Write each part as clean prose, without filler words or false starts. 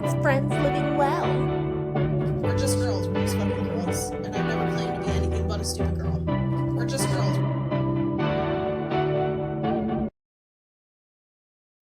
It's Friends Living Well. We're just girls. We're just fucking girls. And I've never claimed to be anything but a stupid girl. We're just girls.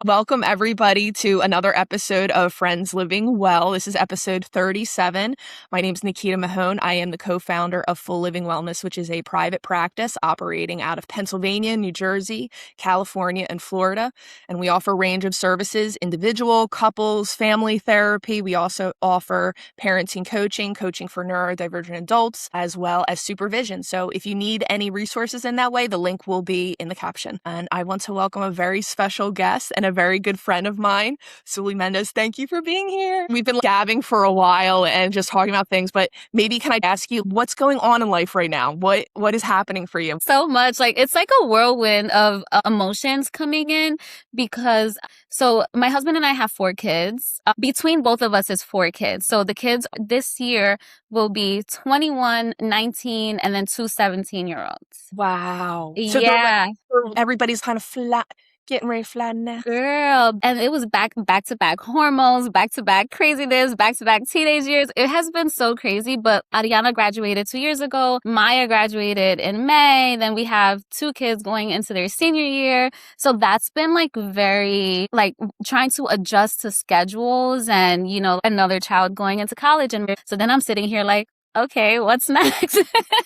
Welcome, everybody, to another episode of Friends Living Well. This is episode 37. My name is Nikita Mahone. I am the co-founder of Full Living Wellness, which is a private practice operating out of Pennsylvania, New Jersey, California, and Florida. And we offer a range of services, individual, couples, family therapy. We also offer parenting coaching for neurodivergent adults, as well as supervision. So if you need any resources in that way, the link will be in the caption. And I want to welcome a very special guest and a very good friend of mine, Suliy Melendez. Thank you for being here. We've been gabbing for a while and just talking about things, but maybe can I ask you what's going on in life right now? What is happening for you? So much. It's like a whirlwind of emotions coming in because my husband and I have 4 kids. Between both of us is 4 kids. So the kids this year will be 21, 19, and then 2 17-year-olds. Wow. So Yeah. everybody's kind of getting ready to flatten out. Girl. And it was back to back hormones, back to back craziness, back to back teenage years. It has been so crazy, but Ariana graduated 2 years ago. Maya graduated in May. Then we have 2 kids going into their senior year. So that's been very trying to adjust to schedules and, another child going into college. And so then I'm sitting here okay, what's next?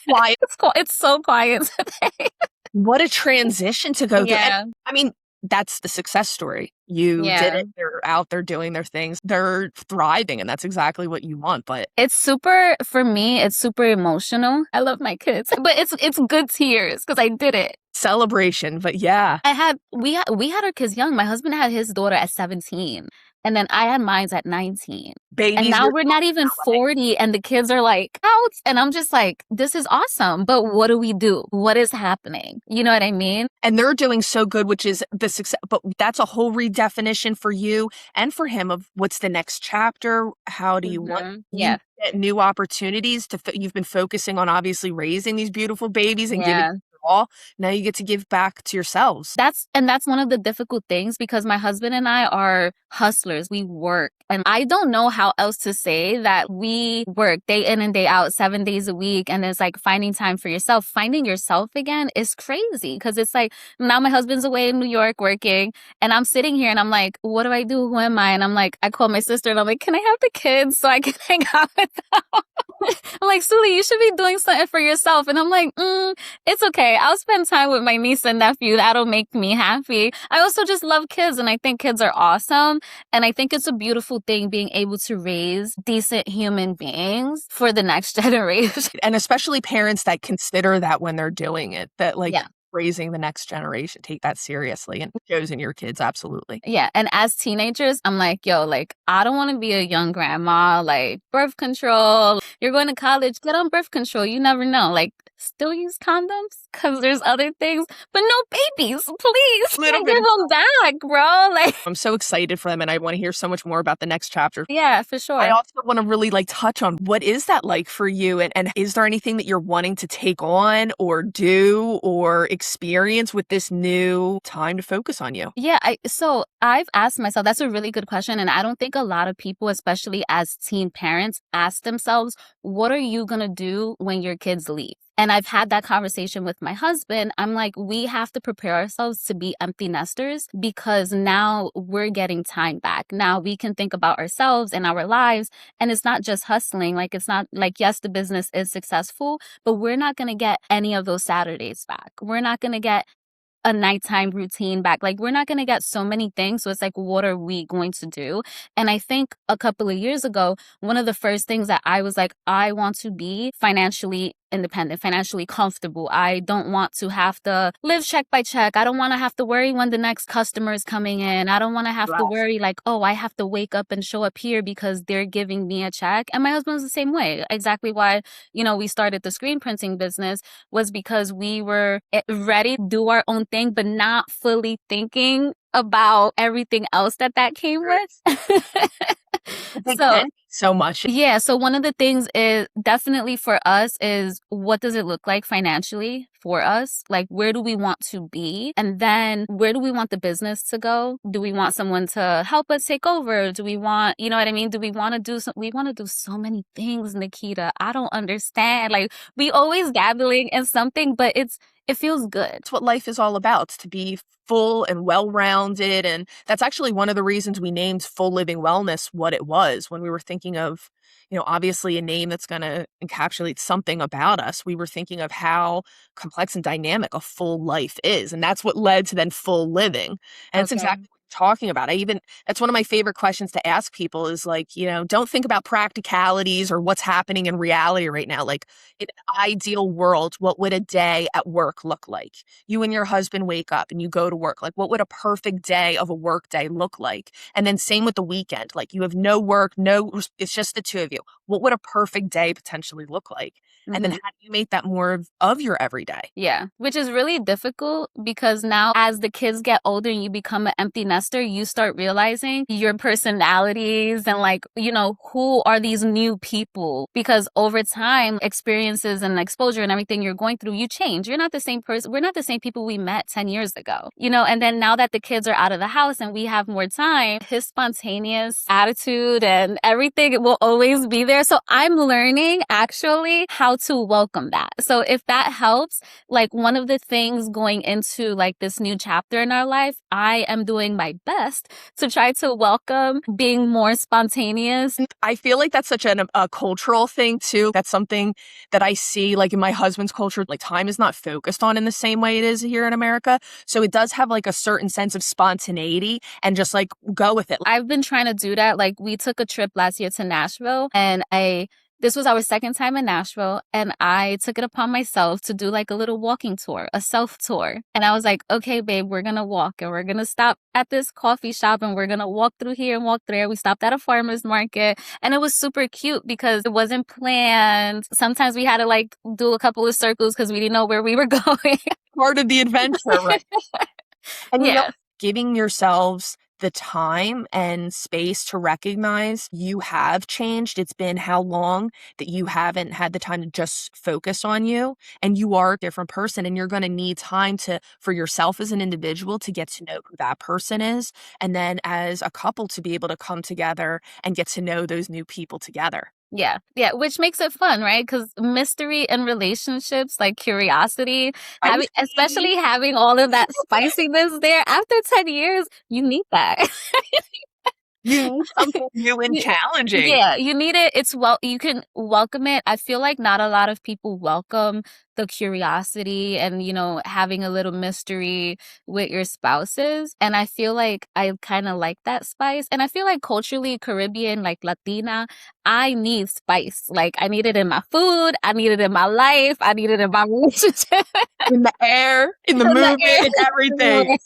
Quiet. It's so quiet today. What a transition to go through. Yeah. And, I mean, that's the success story. You did it. They're out there doing their things. They're thriving, and that's exactly what you want. But for me, it's super emotional. I love my kids, but it's good tears because I did it. Celebration, but yeah. We had our kids young. My husband had his daughter at 17. And then I had mine at 19. Babies, and now we're not even 40 and the kids are out. And I'm just this is awesome. But what do we do? What is happening? You know what I mean? And they're doing so good, which is the success. But that's a whole redefinition for you and for him of what's the next chapter. How do you want Yeah. get new opportunities you've been focusing on obviously raising these beautiful babies and Yeah. giving all. Now you get to give back to yourselves. That's one of the difficult things because my husband and I are hustlers. We work. And I don't know how else to say that we work day in and day out, 7 days a week. And it's finding time for yourself. Finding yourself again is crazy because it's now my husband's away in New York working and I'm sitting here and I'm what do I do? Who am I? And I'm I call my sister and I'm can I have the kids so I can hang out with them? I'm Suliy, you should be doing something for yourself. And I'm it's okay. I'll spend time with my niece and nephew. That'll make me happy. I also just love kids and I think kids are awesome. And I think it's a beautiful thing being able to raise decent human beings for the next generation. And especially parents that consider that when they're doing it, that raising the next generation, take that seriously and shows in your kids. Absolutely. Yeah. And as teenagers, I'm yo, I don't want to be a young grandma, birth control. You're going to college, get on birth control. You never know. Still use condoms because there's other things, but no babies, please. Give them back, bro. I'm so excited for them and I want to hear so much more about the next chapter. Yeah, for sure. I also want to really touch on what is that like for you and is there anything that you're wanting to take on or do or experience with this new time to focus on you? Yeah, so I've asked myself, that's a really good question. And I don't think a lot of people, especially as teen parents, ask themselves, what are you going to do when your kids leave? And I've had that conversation with my husband. I'm we have to prepare ourselves to be empty nesters because now we're getting time back. Now we can think about ourselves and our lives. And it's not just hustling. It's not yes, the business is successful, but we're not going to get any of those Saturdays back. We're not going to get a nighttime routine back. We're not going to get so many things. So it's what are we going to do? And I think a couple of years ago, one of the first things that I was I want to be financially independent, financially comfortable. I don't want to have to live check by check. I don't want to have to worry when the next customer is coming in. I don't want to have to worry oh, I have to wake up and show up here because they're giving me a check. And my husband's the same way. Exactly why, we started the screen printing business was because we were ready to do our own thing, but not fully thinking about everything else that came with. So much. Yeah. So one of the things is definitely for us is what does it look like financially for us? Like, where do we want to be? And then where do we want the business to go? Do we want someone to help us take over? Do we want, you know what I mean? Do we want to do we want to do so many things, Nikita. I don't understand. Like, we always dabbling in something, but it feels good. It's what life is all about, to be full and well-rounded. And that's actually one of the reasons we named Full Living Wellness what it was. When we were thinking of, obviously a name that's going to encapsulate something about us, we were thinking of how complex and dynamic a full life is. And that's what led to then full living. And it's exactly what you're talking about. That's one of my favorite questions to ask people is like, don't think about practicalities or what's happening in reality right now. Like, in an ideal world, what would a day at work look like? You and your husband wake up and you go to work. Like, what would a perfect day of a work day look like? And then same with the weekend. Like, you have no work, it's just the two of you. What would a perfect day potentially look like? And then how do you make that more of your everyday? Yeah, which is really difficult because now as the kids get older and you become an empty nester, you start realizing your personalities and like, who are these new people? Because over time, experiences and exposure and everything you're going through, you change. You're not the same person. We're not the same people we met 10 years ago, and then now that the kids are out of the house and we have more time, his spontaneous attitude and everything will always be there. So I'm learning actually how to welcome that. So if that helps, like one of the things going into like this new chapter in our life, I am doing my best to try to welcome being more spontaneous. I feel like that's such a cultural thing too. That's something that I see like in my husband's culture, like time is not focused on in the same way it is here in America. So it does have like a certain sense of spontaneity and just like go with it. I've been trying to do that. Like we took a trip last year to Nashville and this was our second time in Nashville, and I took it upon myself to do like a little walking tour, a self tour. And I was like, okay, babe, we're going to walk and we're going to stop at this coffee shop and we're going to walk through here and walk there. We stopped at a farmer's market and it was super cute because it wasn't planned. Sometimes we had to like do a couple of circles because we didn't know where we were going. Part of the adventure, right? And giving yourselves the time and space to recognize you have changed. It's been how long that you haven't had the time to just focus on you, and you are a different person, and you're going to need time for yourself as an individual to get to know who that person is, and then as a couple to be able to come together and get to know those new people together. Yeah, which makes it fun, right? Because mystery and relationships, like curiosity, especially having all of that spiciness there, after 10 years, you need that. You need something new and challenging. Yeah, you need it. You can welcome it. I feel like not a lot of people welcome the curiosity and, having a little mystery with your spouses. And I feel like I kind of like that spice. And I feel like culturally Caribbean, like Latina, I need spice. Like I need it in my food. I need it in my life. I need it in my relationship. In the air, in the movement, in everything.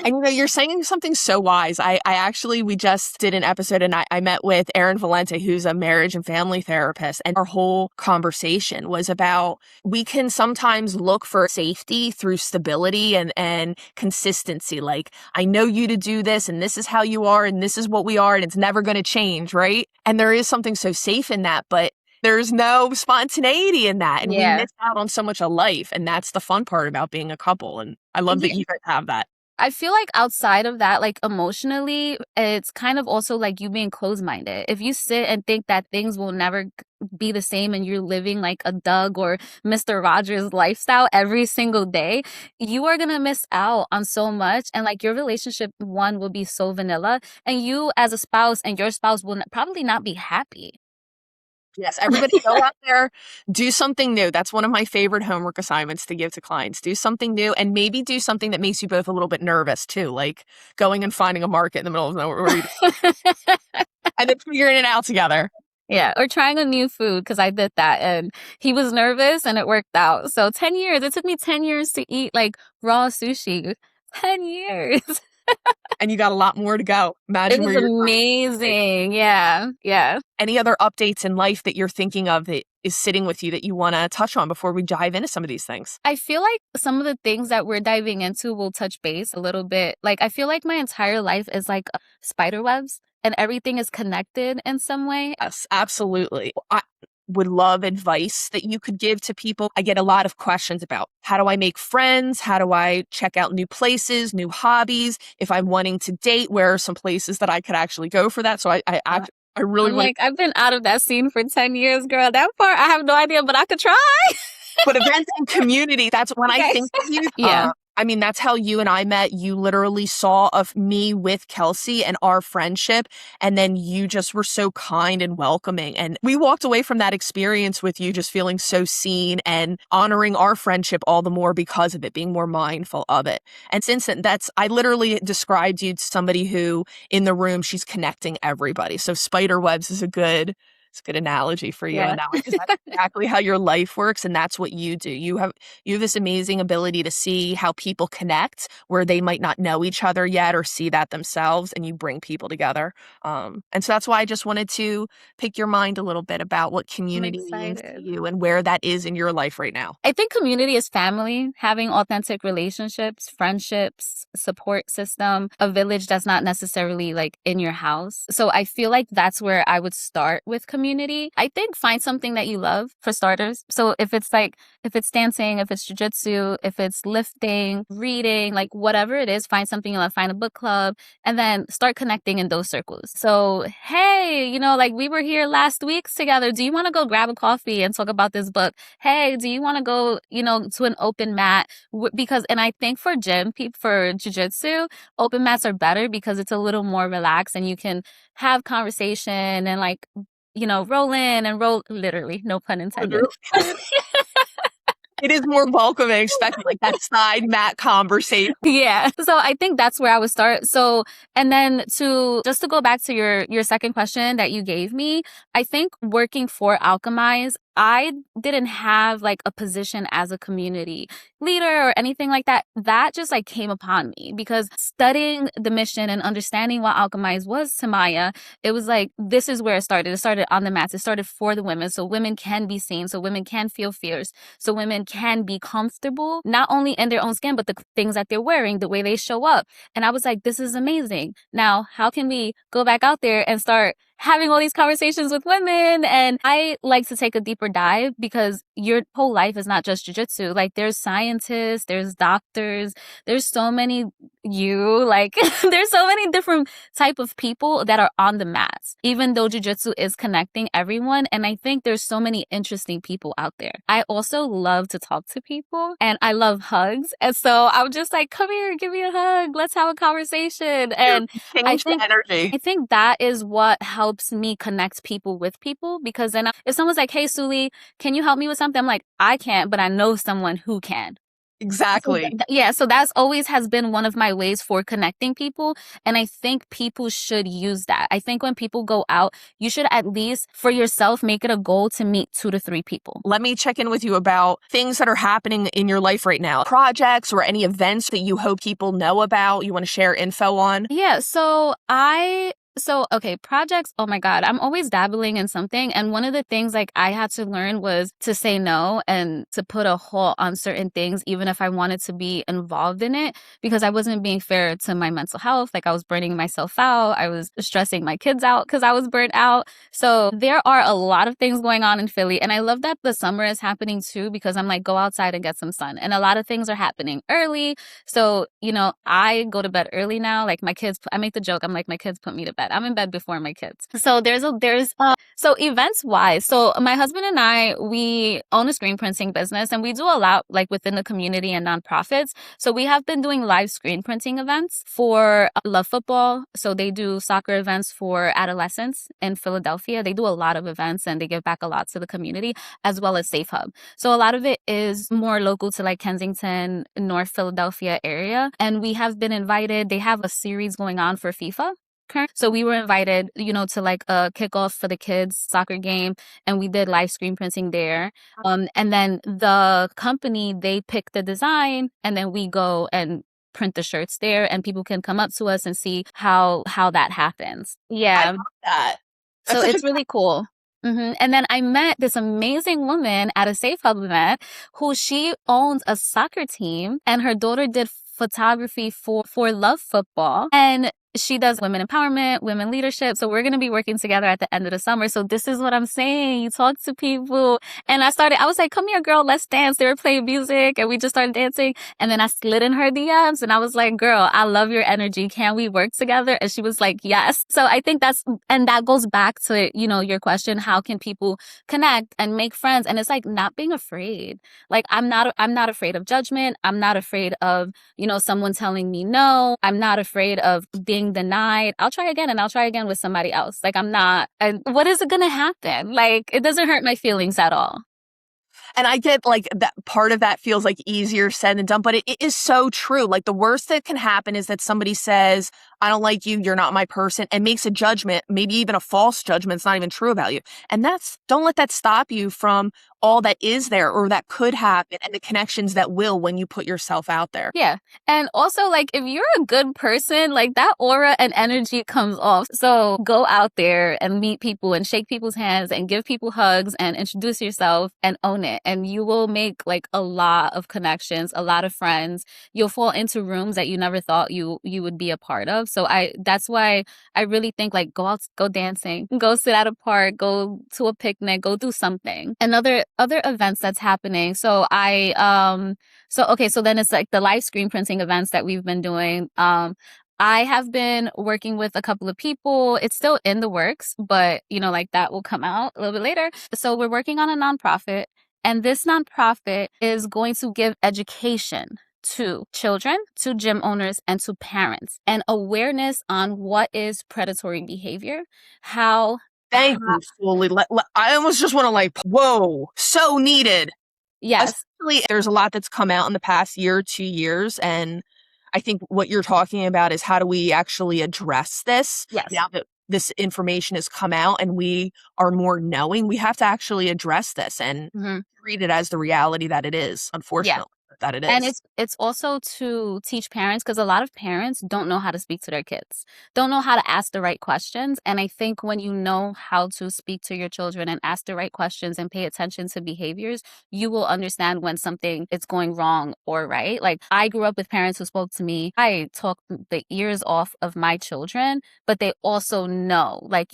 And you're saying something so wise. We just did an episode and I met with Erin Valente, who's a marriage and family therapist. And our whole conversation was about, we can sometimes look for safety through stability and consistency. Like, I know you to do this and this is how you are and this is what we are and it's never going to change, right? And there is something so safe in that, but there's no spontaneity in that. And we miss out on so much of life. And that's the fun part about being a couple. And I love that you guys have that. I feel like outside of that, like emotionally, it's kind of also like you being closed-minded. If you sit and think that things will never be the same and you're living like a Doug or Mr. Rogers lifestyle every single day, you are going to miss out on so much. And like your relationship, one, will be so vanilla. And you as a spouse and your spouse will probably not be happy. Yes, everybody go out there, do something new. That's one of my favorite homework assignments to give to clients. Do something new and maybe do something that makes you both a little bit nervous too, like going and finding a market in the middle of nowhere and then figuring it out together. Yeah, or trying a new food because I did that and he was nervous and it worked out. So 10 years, it took me 10 years to eat like raw sushi. 10 years. And you got a lot more to go. Imagine it was amazing. Yeah. Any other updates in life that you're thinking of that is sitting with you that you want to touch on before we dive into some of these things? I feel like some of the things that we're diving into will touch base a little bit. Like, I feel like my entire life is like spider webs and everything is connected in some way. Yes, absolutely. would love advice that you could give to people. I get a lot of questions about how do I make friends? How do I check out new places, new hobbies? If I'm wanting to date, where are some places that I could actually go for that? So I really I'm want like, I've been out of that scene for 10 years, girl. That part, I have no idea, but I could try. but events and community, that's when I Okay. think of you. Yeah. I mean, that's how you and I met. You literally saw of me with Kelsey and our friendship, and then you just were so kind and welcoming. And we walked away from that experience with you just feeling so seen and honoring our friendship all the more because of it, being more mindful of it. And since then, I literally described you to somebody who in the room, she's connecting everybody. So spider webs is it's a good analogy for you Yeah. in that way, because that's exactly how your life works, and that's what you do. You have this amazing ability to see how people connect where they might not know each other yet or see that themselves, and you bring people together. And so that's why I just wanted to pick your mind a little bit about what community means to excited. you and where that is in your life right now. I think community is family, having authentic relationships, friendships, support system, a village that's not necessarily like in your house. So I feel like that's where I would start with community. I think find something that you love for starters. So if it's dancing, if it's jujitsu, if it's lifting, reading, like whatever it is, find something you love, find a book club, and then start connecting in those circles. So, hey, like we were here last week together. Do you want to go grab a coffee and talk about this book? Hey, do you want to go, to an open mat? And I think for for jujitsu, open mats are better because it's a little more relaxed and you can have conversation and like, roll in and roll, literally, no pun intended. It is more welcoming, especially like that side mat conversation. Yeah. So I think that's where I would start. So, and then to go back to your second question that you gave me, I think working for Alchemize, I didn't have like a position as a community leader or anything like that. That just like came upon me because studying the mission and understanding what Alchemize was to Maya, it was like, this is where it started. It started on the mats. It started for the women. So women can be seen. So women can feel fierce. So women can be comfortable, not only in their own skin, but the things that they're wearing, the way they show up. And I was like, this is amazing. Now, how can we go back out there and start having all these conversations with women? And I like to take a deeper dive because your whole life is not just jujitsu. Like there's scientists, there's doctors, there's so many there's so many different type of people that are on the mats, even though jujitsu is connecting everyone. And I think there's so many interesting people out there. I also love to talk to people and I love hugs. And so I'm just like, come here, give me a hug. Let's have a conversation. And I think that is what helps me connect people with people, because then if someone's like, hey, Suliy, can you help me with something? I'm like, I can't, but I know someone who can. Exactly. So that's always has been one of my ways for connecting people. And I think people should use that. I think when people go out, you should at least for yourself make it a goal to meet 2 to 3 people. Let me check in with you about things that are happening in your life right now. Projects or any events that you hope people know about, you want to share info on? Yeah, okay, projects, oh my God, I'm always dabbling in something. And one of the things like I had to learn was to say no and to put a halt on certain things, even if I wanted to be involved in it, because I wasn't being fair to my mental health. Like I was burning myself out. I was stressing my kids out because I was burnt out. So there are a lot of things going on in Philly. And I love that the summer is happening too, because I'm like, go outside and get some sun. And a lot of things are happening early. So, I go to bed early now. Like my kids, I make the joke, I'm like, my kids put me to bed. I'm in bed before my kids. So so events wise, so my husband and I, we own a screen printing business and we do a lot like within the community and nonprofits. So we have been doing live screen printing events for Love Football. So they do soccer events for adolescents in Philadelphia. They do a lot of events and they give back a lot to the community, as well as Safe Hub. So a lot of it is more local to like Kensington, North Philadelphia area. And we have been invited. They have a series going on for FIFA. So we were invited, to like a kickoff for the kids soccer game, and we did live screen printing there. And then the company, they pick the design, and then we go and print the shirts there, and people can come up to us and see how that happens. Yeah, I love that. So it's really cool. And then I met this amazing woman at a Safe Hub event who she owns a soccer team, and her daughter did photography for Love Football. And she does women empowerment, women leadership. So we're going to be working together at the end of the summer. So this is what I'm saying. You talk to people. And I was like, come here, girl, let's dance. They were playing music and we just started dancing. And then I slid in her DMs and I was like, girl, I love your energy. Can we work together? And she was like, yes. So I think that goes back to, your question. How can people connect and make friends? And it's like not being afraid. Like I'm not afraid of judgment. I'm not afraid of, someone telling me no. I'm not afraid of being denied. I'll try again and I'll try again with somebody else. Like I'm not, and what is it going to happen? Like it doesn't hurt my feelings at all. And I get like that part of that feels like easier said than done, but it is so true. Like the worst that can happen is that somebody says, I don't like you, you're not my person, and makes a judgment, maybe even a false judgment. It's not even true about you. And don't let that stop you from all that is there or that could happen and the connections that will when you put yourself out there. Yeah. And also like if you're a good person, like that aura and energy comes off. So go out there and meet people and shake people's hands and give people hugs and introduce yourself and own it. And you will make like a lot of connections, a lot of friends. You'll fall into rooms that you never thought you would be a part of. So that's why I really think like go out, go dancing, go sit at a park, go to a picnic, go do something. And other events that's happening. So so then it's like the live screen printing events that we've been doing. I have been working with a couple of people. It's still in the works, but like that will come out a little bit later. So we're working on a nonprofit, and this nonprofit is going to give education to children, to gym owners, and to parents, and awareness on what is predatory behavior, how. Thank you, Suliy. I almost just want to whoa, so needed. Yes. Especially there's a lot that's come out in the past year, 2 years. And I think what you're talking about is how do we actually address this? Yes. Now that this information has come out and we are more knowing, we have to actually address this and treat it as the reality that it is, unfortunately. Yeah. That it is. And it's also to teach parents, because a lot of parents don't know how to speak to their kids, don't know how to ask the right questions. And I think when you know how to speak to your children and ask the right questions and pay attention to behaviors, you will understand when something is going wrong or right. Like I grew up with parents who spoke to me. I talked the ears off of my children, but they also know, like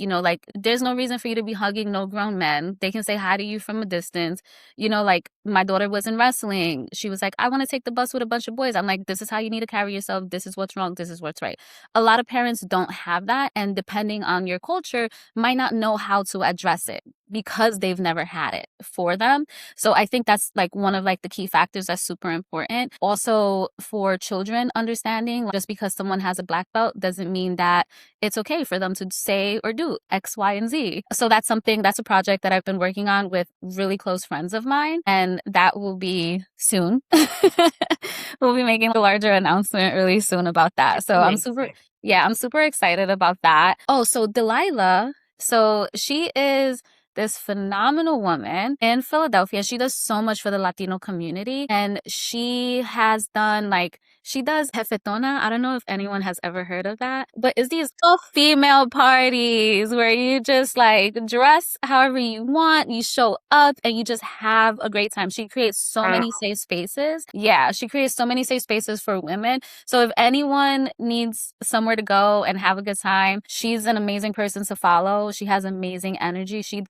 there's no reason for you to be hugging no grown men. They can say hi to you from a distance. Like my daughter was in wrestling. She was like, I want to take the bus with a bunch of boys. I'm like, this is how you need to carry yourself. This is what's wrong. This is what's right. A lot of parents don't have that. And depending on your culture, might not know how to address it because they've never had it for them. So I think that's like one of like the key factors that's super important. Also for children, understanding just because someone has a black belt doesn't mean that it's okay for them to say or do X, Y, and Z. So that's a project that I've been working on with really close friends of mine. And that will be soon. We'll be making a larger announcement really soon about that. So I'm super excited about that. Oh, so Delilah. So she is this phenomenal woman in Philadelphia. She does so much for the Latino community. And she has done she does jefetona. I don't know if anyone has ever heard of that, but it's these all-female parties where you just dress however you want, you show up, and you just have a great time. She creates so many safe spaces. Yeah, she creates so many safe spaces for women. So if anyone needs somewhere to go and have a good time, she's an amazing person to follow. She has amazing energy. She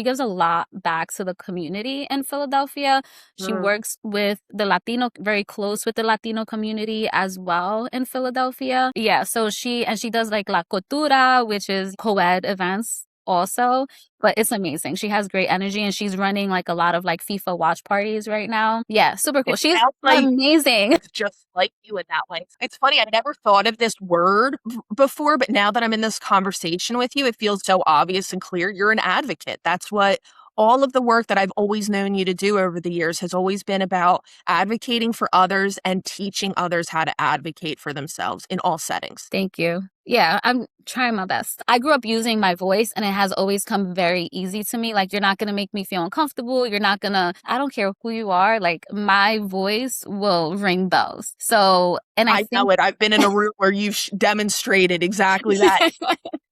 gives a lot back to the community in Philadelphia. She works with very close with the Latino community as well in Philadelphia. Yeah, so she does La Coutura, which is co-ed events also, but it's amazing. She has great energy and she's running a lot of FIFA watch parties right now. Yeah, super cool. She's amazing. It's just like you in that way. It's funny, I never thought of this word before, but now that I'm in this conversation with you, it feels so obvious and clear. You're an advocate. That's what all of the work that I've always known you to do over the years has always been about advocating for others and teaching others how to advocate for themselves in all settings. Thank you. Yeah, I'm trying my best. I grew up using my voice and it has always come very easy to me. You're not going to make me feel uncomfortable. I don't care who you are. My voice will ring bells. So, and I know it. I've been in a room where you've demonstrated exactly that.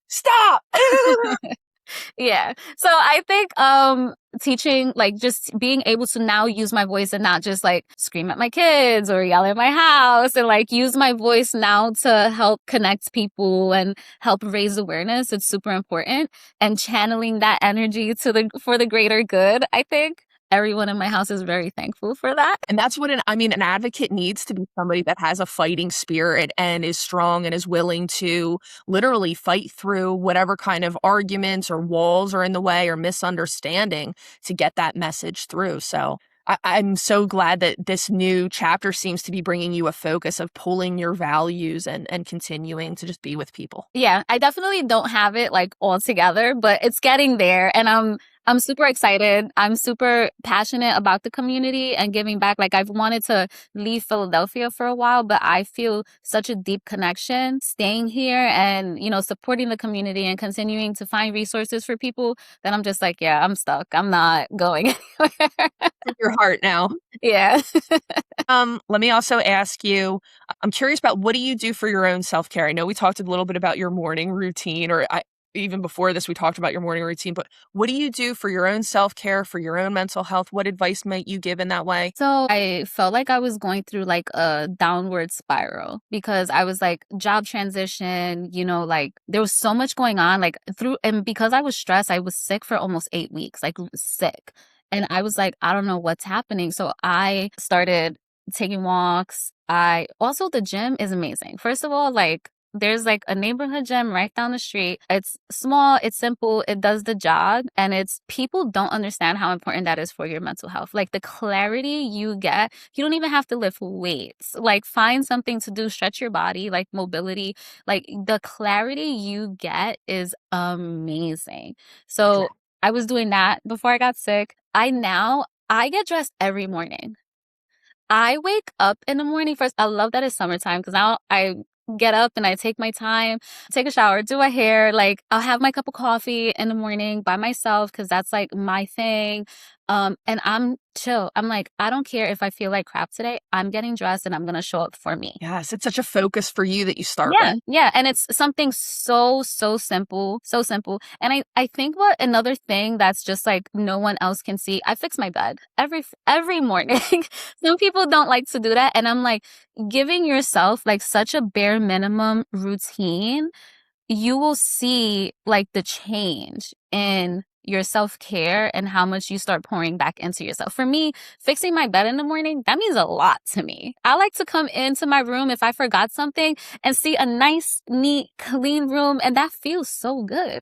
Stop! Yeah. So I think teaching, like just being able to now use my voice and not just like scream at my kids or yell at my house, and like use my voice now to help connect people and help raise awareness. It's super important. And channeling that energy for the greater good, I think. Everyone in my house is very thankful for that. And that's what an advocate needs to be somebody that has a fighting spirit and is strong and is willing to literally fight through whatever kind of arguments or walls are in the way or misunderstanding to get that message through. So I'm so glad that this new chapter seems to be bringing you a focus of pulling your values and continuing to just be with people. Yeah, I definitely don't have it like all together, but it's getting there. And I'm super excited. I'm super passionate about the community and giving back. Like I've wanted to leave Philadelphia for a while, but I feel such a deep connection staying here and, supporting the community and continuing to find resources for people that I'm just like, yeah, I'm stuck. I'm not going anywhere. Your heart now. Yeah. Let me also ask you, I'm curious about what do you do for your own self-care? I know we talked a little bit about your morning routine, even before this, we talked about your morning routine, but what do you do for your own self-care, for your own mental health? What advice might you give in that way? So I felt like I was going through like a downward spiral because I was like job transition, like there was so much going on and because I was stressed, I was sick for almost 8 weeks, like sick. And I was like, I don't know what's happening. So I started taking walks. The gym is amazing. First of all, like there's like a neighborhood gym right down the street. It's small, it's simple, it does the job, and people don't understand how important that is for your mental health. Like the clarity you get, you don't even have to lift weights. Like find something to do, stretch your body, like mobility. Like the clarity you get is amazing. So I was doing that before I got sick. I get dressed every morning. I wake up in the morning first. I love that it's summertime because now I get up and I take my time, take a shower, do my hair. Like I'll have my cup of coffee in the morning by myself because that's like my thing. And I'm chill. I'm like, I don't care if I feel like crap today. I'm getting dressed and I'm going to show up for me. Yes, it's such a focus for you that you start with. Yeah. And it's something so simple, so simple. And I think another thing that's just like no one else can see, I fix my bed every morning. Some people don't like to do that. And I'm like, giving yourself like such a bare minimum routine, you will see like the change in your self-care and how much you start pouring back into yourself. For me, fixing my bed in the morning, that means a lot to me. I like to come into my room if I forgot something and see a nice, neat, clean room, and that feels so good.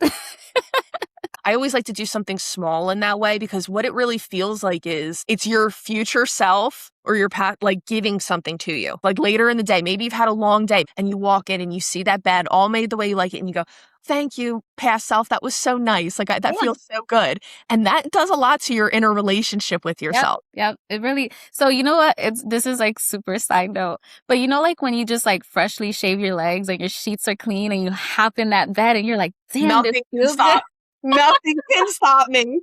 I always like to do something small in that way because what it really feels like is it's your future self or your past, like giving something to you. Like later in the day, maybe you've had a long day and you walk in and you see that bed all made the way you like it and you go, thank you, past self. That was so nice. Like that feels so good. And that does a lot to your inner relationship with yourself. Yep. It really, so you know what? This is like super side note, but like when you just like freshly shave your legs and your sheets are clean and you hop in that bed and you're like, damn, nothing this feels can good. Nothing can stop me.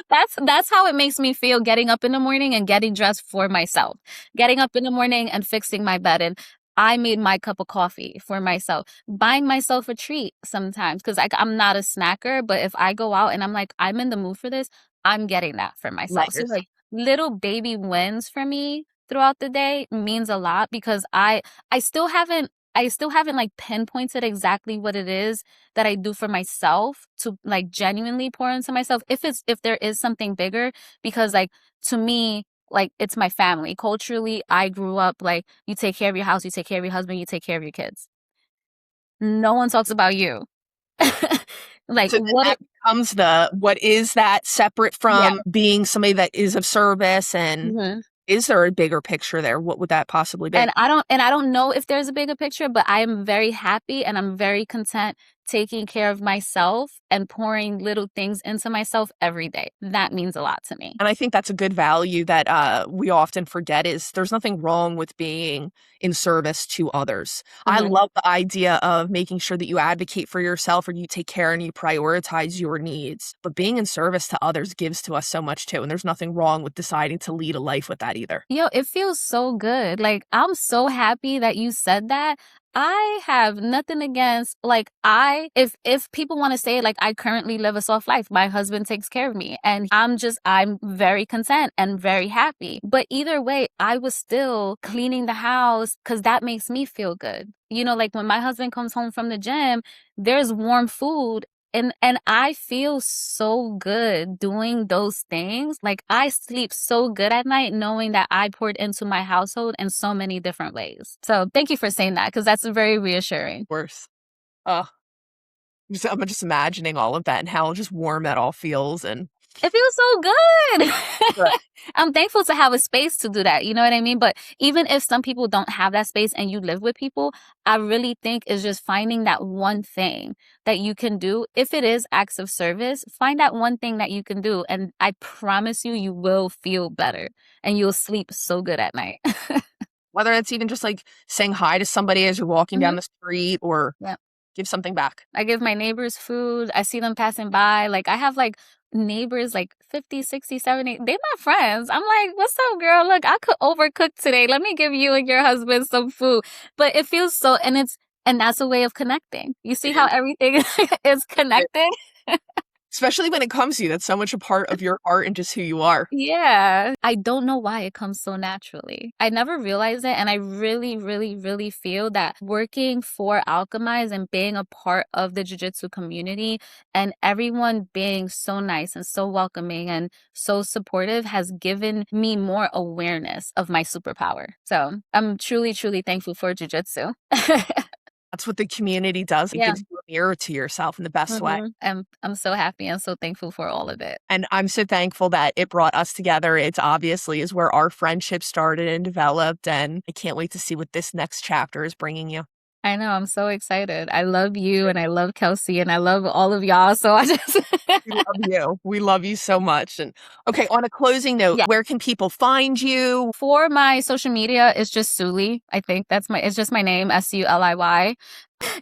That's how it makes me feel getting up in the morning and getting dressed for myself. Getting up in the morning and fixing my bed. And I made my cup of coffee for myself. Buying myself a treat sometimes because I'm not a snacker. But if I go out and I'm like, I'm in the mood for this, I'm getting that for myself. So like little baby wins for me throughout the day means a lot because I still haven't like pinpointed exactly what it is that I do for myself to like genuinely pour into myself. If there is something bigger, because like to me, like it's my family. Culturally, I grew up like you take care of your house, you take care of your husband, you take care of your kids. No one talks about you. Like so what becomes what is that separate from being somebody that is of service and is there a bigger picture there? What would that possibly be? And I don't know if there's a bigger picture, but I am very happy and I'm very content taking care of myself and pouring little things into myself every day. That means a lot to me. And I think that's a good value that we often forget is there's nothing wrong with being in service to others. I love the idea of making sure that you advocate for yourself or you take care and you prioritize your needs. But being in service to others gives to us so much too. And there's nothing wrong with deciding to lead a life with that either. It feels so good. Like, I'm so happy that you said that. I have nothing against, like, if people want to say, like, I currently live a soft life, my husband takes care of me, and I'm very content and very happy. But either way, I was still cleaning the house because that makes me feel good. You know, like when my husband comes home from the gym, there's warm food. And I feel so good doing those things. Like, I sleep so good at night knowing that I poured into my household in so many different ways. So thank you for saying that, because that's very reassuring. Worse. I'm just imagining all of that and how just warm that all feels. And It feels so good. Right. I'm thankful to have a space to do that. You know what I mean? But even if some people don't have that space and you live with people, I really think it's just finding that one thing that you can do. If it is acts of service, find that one thing that you can do. And I promise you, you will feel better and you'll sleep so good at night. whether it's even just like saying hi to somebody as you're walking down Mhm. the street or Yeah. give something back. I give my neighbors food. I see them passing by. Like, I have like neighbors like 50, 60, 70. They my friends. I'm like, what's up, girl? Look, I could overcook today. Let me give you and your husband some food. But it feels so, and that's a way of connecting. You see how everything is connected? Especially when it comes to you. That's so much a part of your heart and just who you are. Yeah. I don't know why it comes so naturally. I never realized it. And I really, really, really feel that working for Alchemize and being a part of the jiu-jitsu community and everyone being so nice and so welcoming and so supportive has given me more awareness of my superpower. So I'm truly, truly thankful for jiu-jitsu. That's what the community does. It Yeah. gives you a mirror to yourself in the best way. I'm so happy and so thankful for all of it. And I'm so thankful that it brought us together. It's obviously is where our friendship started and developed. And I can't wait to see what this next chapter is bringing you. I know. I'm so excited. I love you and I love Kelsey and I love all of y'all. So I just. We love you. We love you so much. And okay, on a closing note, Yeah. where can people find you? For my social media, it's just Suliy. I think it's just my name, Suliy.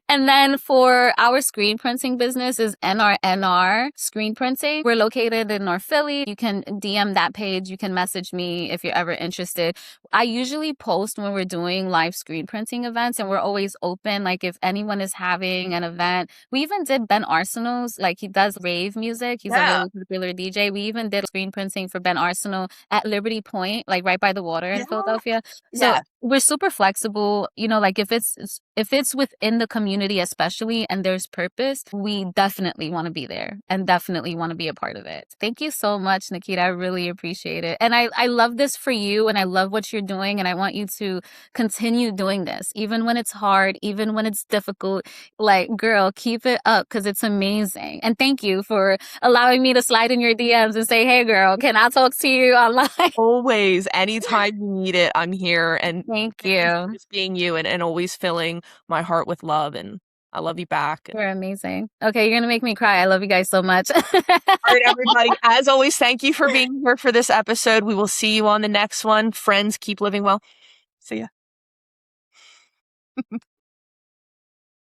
And then for our screen printing business is NRNR Screen Printing. We're located in North Philly. You can DM that page. You can message me if you're ever interested. I usually post when we're doing live screen printing events and we're always open. Like if anyone is having an event, we even did Ben Arsenal's, like he does rave music. He's a really popular DJ. We even did screen printing for Ben Arsenal at Liberty Point, like right by the water in Philadelphia. So we're super flexible, you know, like if it's within the community especially and there's purpose, we definitely want to be there and definitely want to be a part of it. Thank you so much, Nikita. I really appreciate it. And I love this for you and I love what you're doing and I want you to continue doing this even when it's hard, even when it's difficult. Like, girl, keep it up because it's amazing. And thank you for allowing me to slide in your DMs and say, hey girl, can I talk to you online? Always, anytime you need it, I'm here. And Thank for you. just being you and always filling my heart with love. And I love you back. You're amazing. Okay, you're going to make me cry. I love you guys so much. All right, everybody. As always, thank you for being here for this episode. We will see you on the next one. Friends, keep living well. See ya.